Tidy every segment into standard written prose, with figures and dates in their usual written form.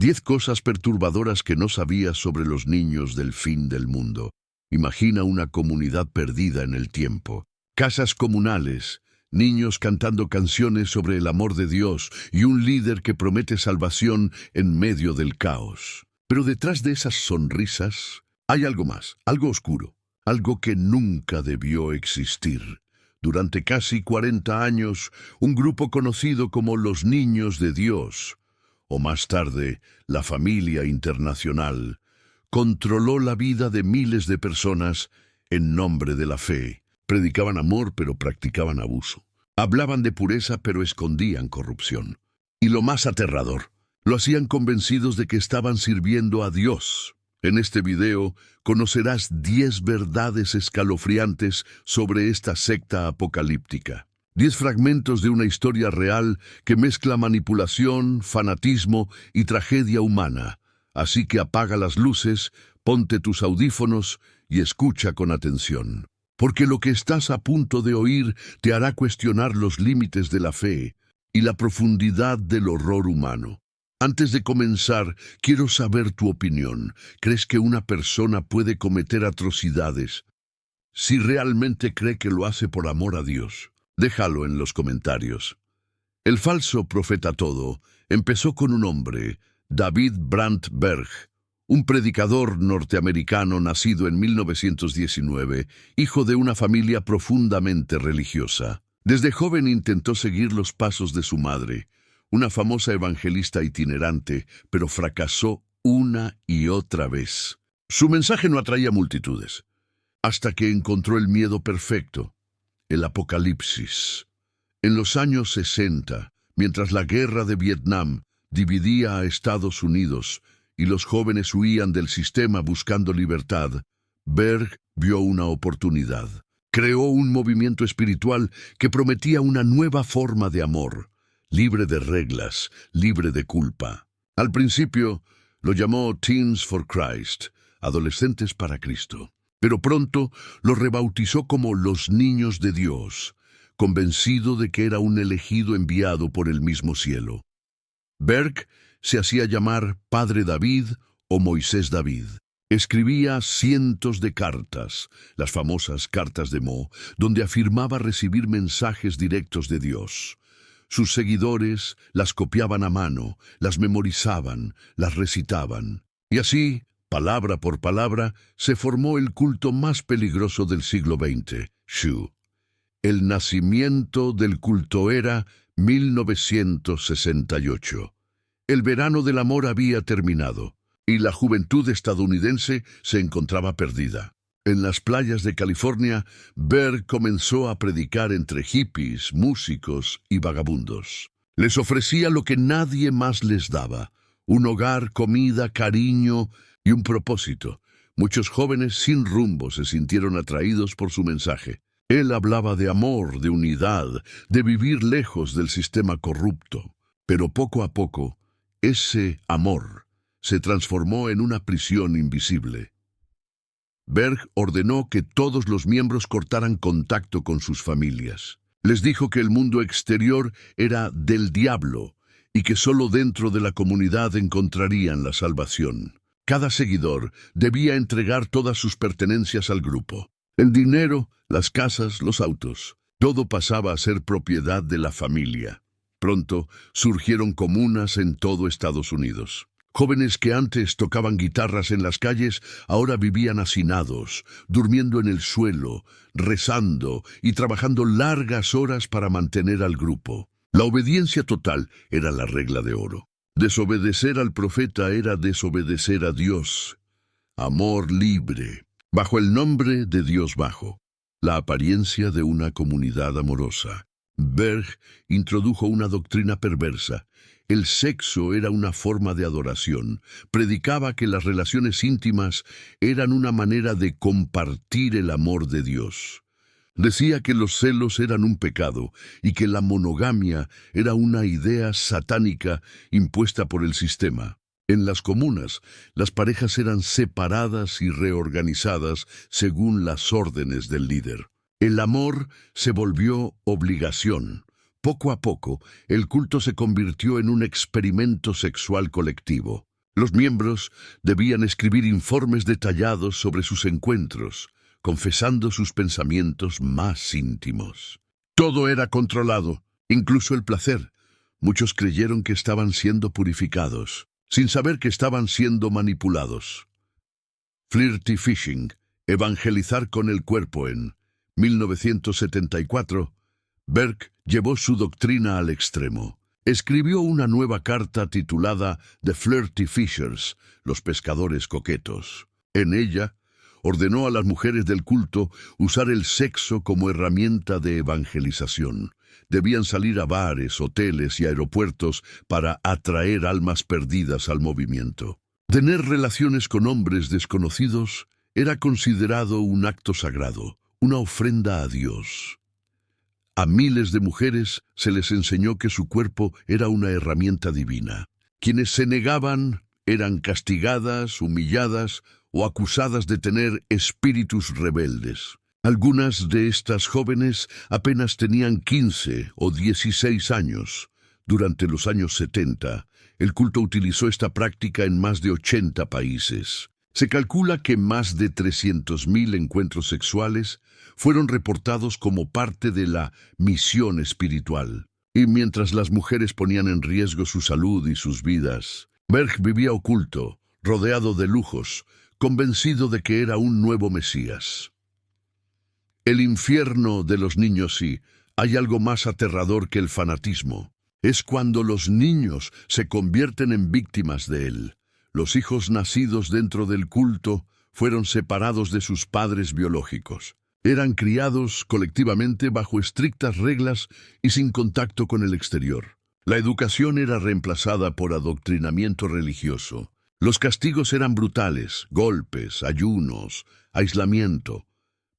10 cosas perturbadoras que no sabías sobre los niños del fin del mundo. Imagina una comunidad perdida en el tiempo. Casas comunales, niños cantando canciones sobre el amor de Dios y un líder que promete salvación en medio del caos. Pero detrás de esas sonrisas hay algo más, algo oscuro, algo que nunca debió existir. Durante casi 40 años, un grupo conocido como los Niños de Dios, o más tarde, la Familia Internacional, controló la vida de miles de personas en nombre de la fe. Predicaban amor, pero practicaban abuso. Hablaban de pureza, pero escondían corrupción. Y lo más aterrador, lo hacían convencidos de que estaban sirviendo a Dios. En este video conocerás 10 verdades escalofriantes sobre esta secta apocalíptica. 10 fragmentos de una historia real que mezcla manipulación, fanatismo y tragedia humana. Así que apaga las luces, ponte tus audífonos y escucha con atención. Porque lo que estás a punto de oír te hará cuestionar los límites de la fe y la profundidad del horror humano. Antes de comenzar, quiero saber tu opinión. ¿Crees que una persona puede cometer atrocidades si realmente cree que lo hace por amor a Dios? Déjalo en los comentarios. El falso profeta todo empezó con un hombre, David Brandt Berg, un predicador norteamericano nacido en 1919, hijo de una familia profundamente religiosa. Desde joven intentó seguir los pasos de su madre, una famosa evangelista itinerante, pero fracasó una y otra vez. Su mensaje no atraía multitudes, hasta que encontró el miedo perfecto, el apocalipsis. En los años 60, mientras la guerra de Vietnam dividía a Estados Unidos y los jóvenes huían del sistema buscando libertad, Berg vio una oportunidad. Creó un movimiento espiritual que prometía una nueva forma de amor, libre de reglas, libre de culpa. Al principio lo llamó Teens for Christ, adolescentes para Cristo. Pero pronto lo rebautizó como los Niños de Dios, convencido de que era un elegido enviado por el mismo cielo. Berg se hacía llamar Padre David o Moisés David. Escribía cientos de cartas, las famosas cartas de Mo, donde afirmaba recibir mensajes directos de Dios. Sus seguidores las copiaban a mano, las memorizaban, las recitaban. Y así, palabra por palabra, se formó el culto más peligroso del siglo XX, Shu. El nacimiento del culto era 1968. El verano del amor había terminado, y la juventud estadounidense se encontraba perdida. En las playas de California, Berg comenzó a predicar entre hippies, músicos y vagabundos. Les ofrecía lo que nadie más les daba: un hogar, comida, cariño y un propósito. Muchos jóvenes sin rumbo se sintieron atraídos por su mensaje. Él hablaba de amor, de unidad, de vivir lejos del sistema corrupto. Pero poco a poco, ese amor se transformó en una prisión invisible. Berg ordenó que todos los miembros cortaran contacto con sus familias. Les dijo que el mundo exterior era del diablo y que solo dentro de la comunidad encontrarían la salvación. Cada seguidor debía entregar todas sus pertenencias al grupo. El dinero, las casas, los autos, todo pasaba a ser propiedad de la familia. Pronto surgieron comunas en todo Estados Unidos. Jóvenes que antes tocaban guitarras en las calles, ahora vivían hacinados, durmiendo en el suelo, rezando y trabajando largas horas para mantener al grupo. La obediencia total era la regla de oro. Desobedecer al profeta era desobedecer a Dios. Amor libre, bajo el nombre de Dios bajo. La apariencia de una comunidad amorosa. Berg introdujo una doctrina perversa. El sexo era una forma de adoración. Predicaba que las relaciones íntimas eran una manera de compartir el amor de Dios. Decía que los celos eran un pecado y que la monogamia era una idea satánica impuesta por el sistema. En las comunas, las parejas eran separadas y reorganizadas según las órdenes del líder. El amor se volvió obligación. Poco a poco, el culto se convirtió en un experimento sexual colectivo. Los miembros debían escribir informes detallados sobre sus encuentros, confesando sus pensamientos más íntimos. Todo era controlado, incluso el placer. Muchos creyeron que estaban siendo purificados, sin saber que estaban siendo manipulados. Flirty fishing, evangelizar con el cuerpo. En 1974, Berg llevó su doctrina al extremo. Escribió una nueva carta titulada The Flirty Fishers, los pescadores coquetos. En ella, ordenó a las mujeres del culto usar el sexo como herramienta de evangelización. Debían salir a bares, hoteles y aeropuertos para atraer almas perdidas al movimiento. Tener relaciones con hombres desconocidos era considerado un acto sagrado, una ofrenda a Dios. A miles de mujeres se les enseñó que su cuerpo era una herramienta divina. Quienes se negaban eran castigadas, humilladas o acusadas de tener espíritus rebeldes. Algunas de estas jóvenes apenas tenían 15 o 16 años. Durante los años 70, el culto utilizó esta práctica en más de 80 países. Se calcula que más de 300.000 encuentros sexuales fueron reportados como parte de la misión espiritual. Y mientras las mujeres ponían en riesgo su salud y sus vidas, Berg vivía oculto, rodeado de lujos, convencido de que era un nuevo Mesías. El infierno de los niños, sí, hay algo más aterrador que el fanatismo. Es cuando los niños se convierten en víctimas de él. Los hijos nacidos dentro del culto fueron separados de sus padres biológicos. Eran criados colectivamente bajo estrictas reglas y sin contacto con el exterior. La educación era reemplazada por adoctrinamiento religioso. Los castigos eran brutales, golpes, ayunos, aislamiento.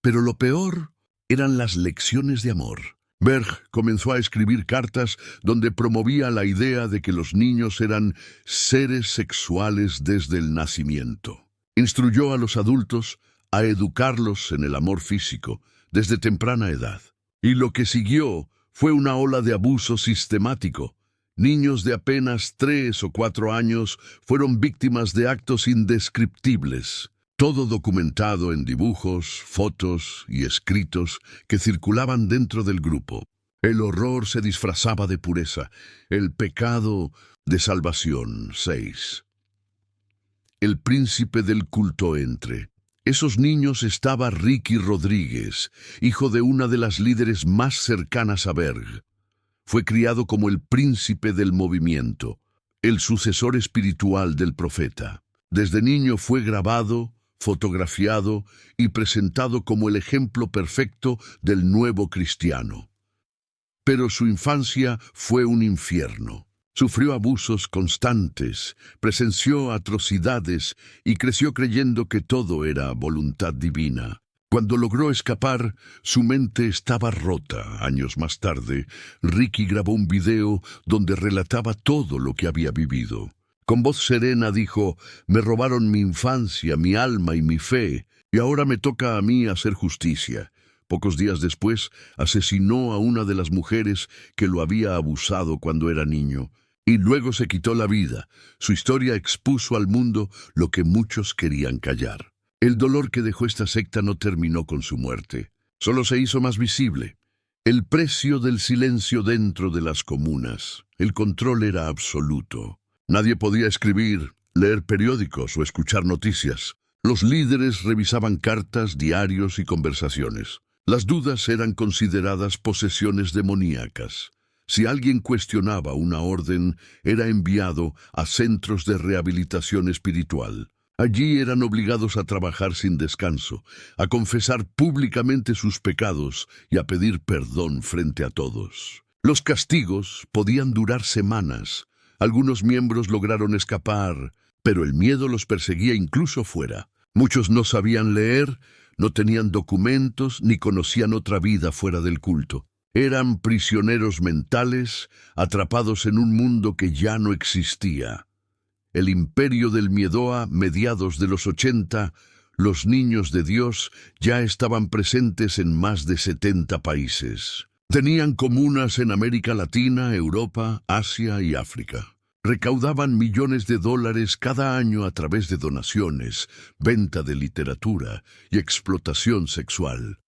Pero lo peor eran las lecciones de amor. Berg comenzó a escribir cartas donde promovía la idea de que los niños eran seres sexuales desde el nacimiento. Instruyó a los adultos a educarlos en el amor físico desde temprana edad. Y lo que siguió fue una ola de abuso sistemático. Niños de apenas 3 o 4 años fueron víctimas de actos indescriptibles. Todo documentado en dibujos, fotos y escritos que circulaban dentro del grupo. El horror se disfrazaba de pureza, el pecado de salvación. 6. El príncipe del culto entre esos niños estaba Ricky Rodríguez, hijo de una de las líderes más cercanas a Berg. Fue criado como el príncipe del movimiento, el sucesor espiritual del profeta. Desde niño fue grabado, fotografiado y presentado como el ejemplo perfecto del nuevo cristiano. Pero su infancia fue un infierno. Sufrió abusos constantes, presenció atrocidades y creció creyendo que todo era voluntad divina. Cuando logró escapar, su mente estaba rota. Años más tarde, Ricky grabó un video donde relataba todo lo que había vivido. Con voz serena dijo: «Me robaron mi infancia, mi alma y mi fe, y ahora me toca a mí hacer justicia». Pocos días después, asesinó a una de las mujeres que lo había abusado cuando era niño, y luego se quitó la vida. Su historia expuso al mundo lo que muchos querían callar. El dolor que dejó esta secta no terminó con su muerte, solo se hizo más visible. El precio del silencio dentro de las comunas. El control era absoluto. Nadie podía escribir, leer periódicos o escuchar noticias. Los líderes revisaban cartas, diarios y conversaciones. Las dudas eran consideradas posesiones demoníacas. Si alguien cuestionaba una orden, era enviado a centros de rehabilitación espiritual. Allí eran obligados a trabajar sin descanso, a confesar públicamente sus pecados y a pedir perdón frente a todos. Los castigos podían durar semanas. Algunos miembros lograron escapar, pero el miedo los perseguía incluso fuera. Muchos no sabían leer, no tenían documentos ni conocían otra vida fuera del culto. Eran prisioneros mentales, atrapados en un mundo que ya no existía. El imperio del miedo a mediados de los 80, los niños de Dios ya estaban presentes en más de 70 países. Tenían comunas en América Latina, Europa, Asia y África. Recaudaban millones de dólares cada año a través de donaciones, venta de literatura y explotación sexual.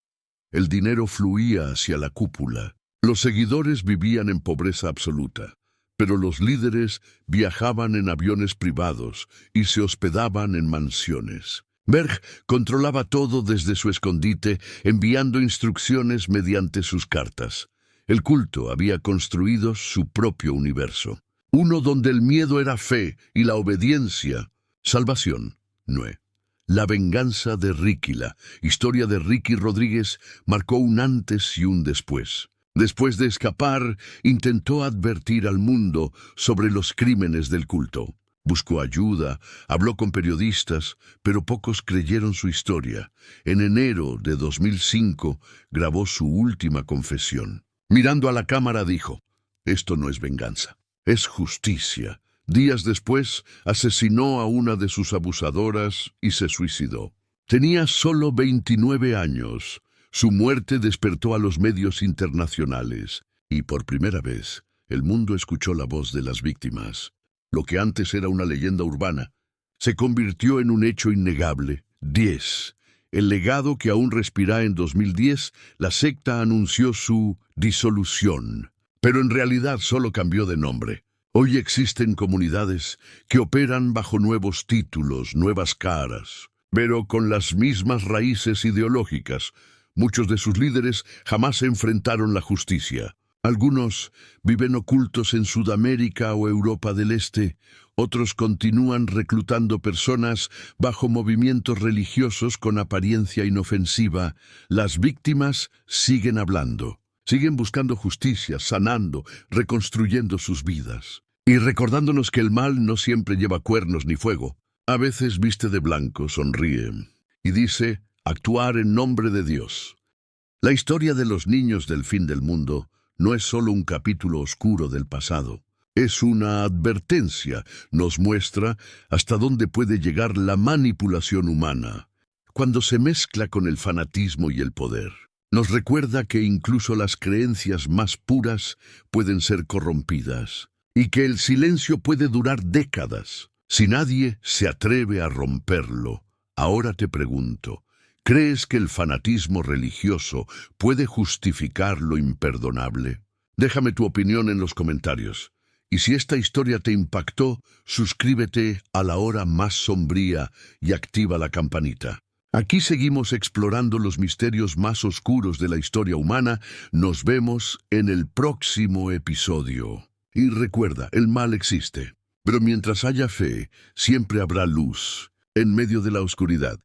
El dinero fluía hacia la cúpula. Los seguidores vivían en pobreza absoluta, pero los líderes viajaban en aviones privados y se hospedaban en mansiones. Berg controlaba todo desde su escondite, enviando instrucciones mediante sus cartas. El culto había construido su propio universo. Uno donde el miedo era fe y la obediencia, salvación. Noé. La venganza de Ricky, la historia de Ricky Rodríguez, marcó un antes y un después. Después de escapar, intentó advertir al mundo sobre los crímenes del culto. Buscó ayuda, habló con periodistas, pero pocos creyeron su historia. En enero de 2005 grabó su última confesión. Mirando a la cámara dijo: «Esto no es venganza, es justicia». Días después, asesinó a una de sus abusadoras y se suicidó. Tenía solo 29 años. Su muerte despertó a los medios internacionales y por primera vez el mundo escuchó la voz de las víctimas. Lo que antes era una leyenda urbana se convirtió en un hecho innegable. 10. El legado que aún respira. En 2010, la secta anunció su disolución, pero en realidad solo cambió de nombre. Hoy existen comunidades que operan bajo nuevos títulos, nuevas caras, pero con las mismas raíces ideológicas. Muchos de sus líderes jamás enfrentaron la justicia. Algunos viven ocultos en Sudamérica o Europa del Este. Otros continúan reclutando personas bajo movimientos religiosos con apariencia inofensiva. Las víctimas siguen hablando. Siguen buscando justicia, sanando, reconstruyendo sus vidas. Y recordándonos que el mal no siempre lleva cuernos ni fuego. A veces viste de blanco, sonríe y dice: actuar en nombre de Dios. La historia de los niños del fin del mundo no es solo un capítulo oscuro del pasado. Es una advertencia. Nos muestra hasta dónde puede llegar la manipulación humana cuando se mezcla con el fanatismo y el poder. Nos recuerda que incluso las creencias más puras pueden ser corrompidas y que el silencio puede durar décadas si nadie se atreve a romperlo. Ahora te pregunto, ¿crees que el fanatismo religioso puede justificar lo imperdonable? Déjame tu opinión en los comentarios. Y si esta historia te impactó, suscríbete a La Hora Más Sombría y activa la campanita. Aquí seguimos explorando los misterios más oscuros de la historia humana. Nos vemos en el próximo episodio. Y recuerda, el mal existe, pero mientras haya fe, siempre habrá luz en medio de la oscuridad.